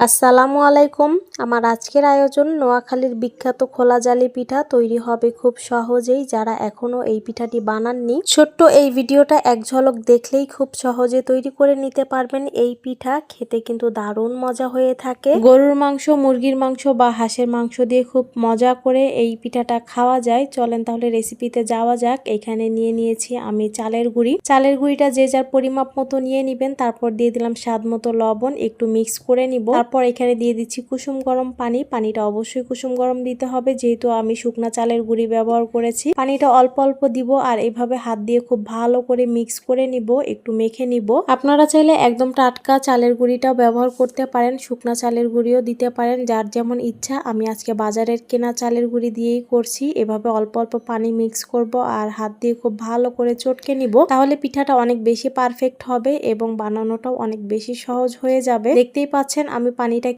আসসালামু আলাইকুম। আমার আজকের আয়োজন নোয়াখালীর বিখ্যাত খোলা জালি পিঠা তৈরি হবে খুব সহজেই। যারা এখনো এই পিঠাটি বানাননি, ছোট্ট এই ভিডিওটা এক ঝলক দেখলেই খুব সহজে তৈরি করে নিতে পারবেন। এই পিঠা খেতে কিন্তু দারুণ মজা হয়ে থাকে। গরুর মাংস, মুরগির মাংস বা হাঁসের মাংস দিয়ে খুব মজা করে এই পিঠাটা খাওয়া যায়। চলেন তাহলে রেসিপিতে যাওয়া যাক। এখানে নিয়ে নিয়েছি আমি চালের গুঁড়ি। চালের গুঁড়িটা যে যার পরিমাপ মতো নিয়ে নিবেন। তারপর দিয়ে দিলাম স্বাদ মতো লবণ, একটু মিক্স করে নিব। তারপর এখানে দিয়ে দিচ্ছি কুসুম গরম পানি। পানিটা অবশ্যই কুসুম গরম দিতে হবে, যেহেতু আমি শুকনা চালের গুঁড়ি ব্যবহার করেছি। পানিটা অল্প অল্প দিব আর এভাবে হাত দিয়ে খুব ভালো করে মিক্স করে নিব, একটু মেখে নিব। আপনারা চাইলে একদম টাটকা চালের গুঁড়িটাও ব্যবহার করতে পারেন, শুকনা চালের গুঁড়িও দিতে পারেন, যার যেমন ইচ্ছা। আমি আজকে বাজারের কেনা চালের গুঁড়ি দিয়েই করছি। এভাবে অল্প অল্প পানি মিক্স করব আর হাত দিয়ে খুব ভালো করে চটকে নিব। তাহলে পিঠাটা অনেক বেশি পারফেক্ট হবে এবং বানানোটাও অনেক বেশি সহজ হয়ে যাবে। দেখতেই পাচ্ছেন আমি পানিটা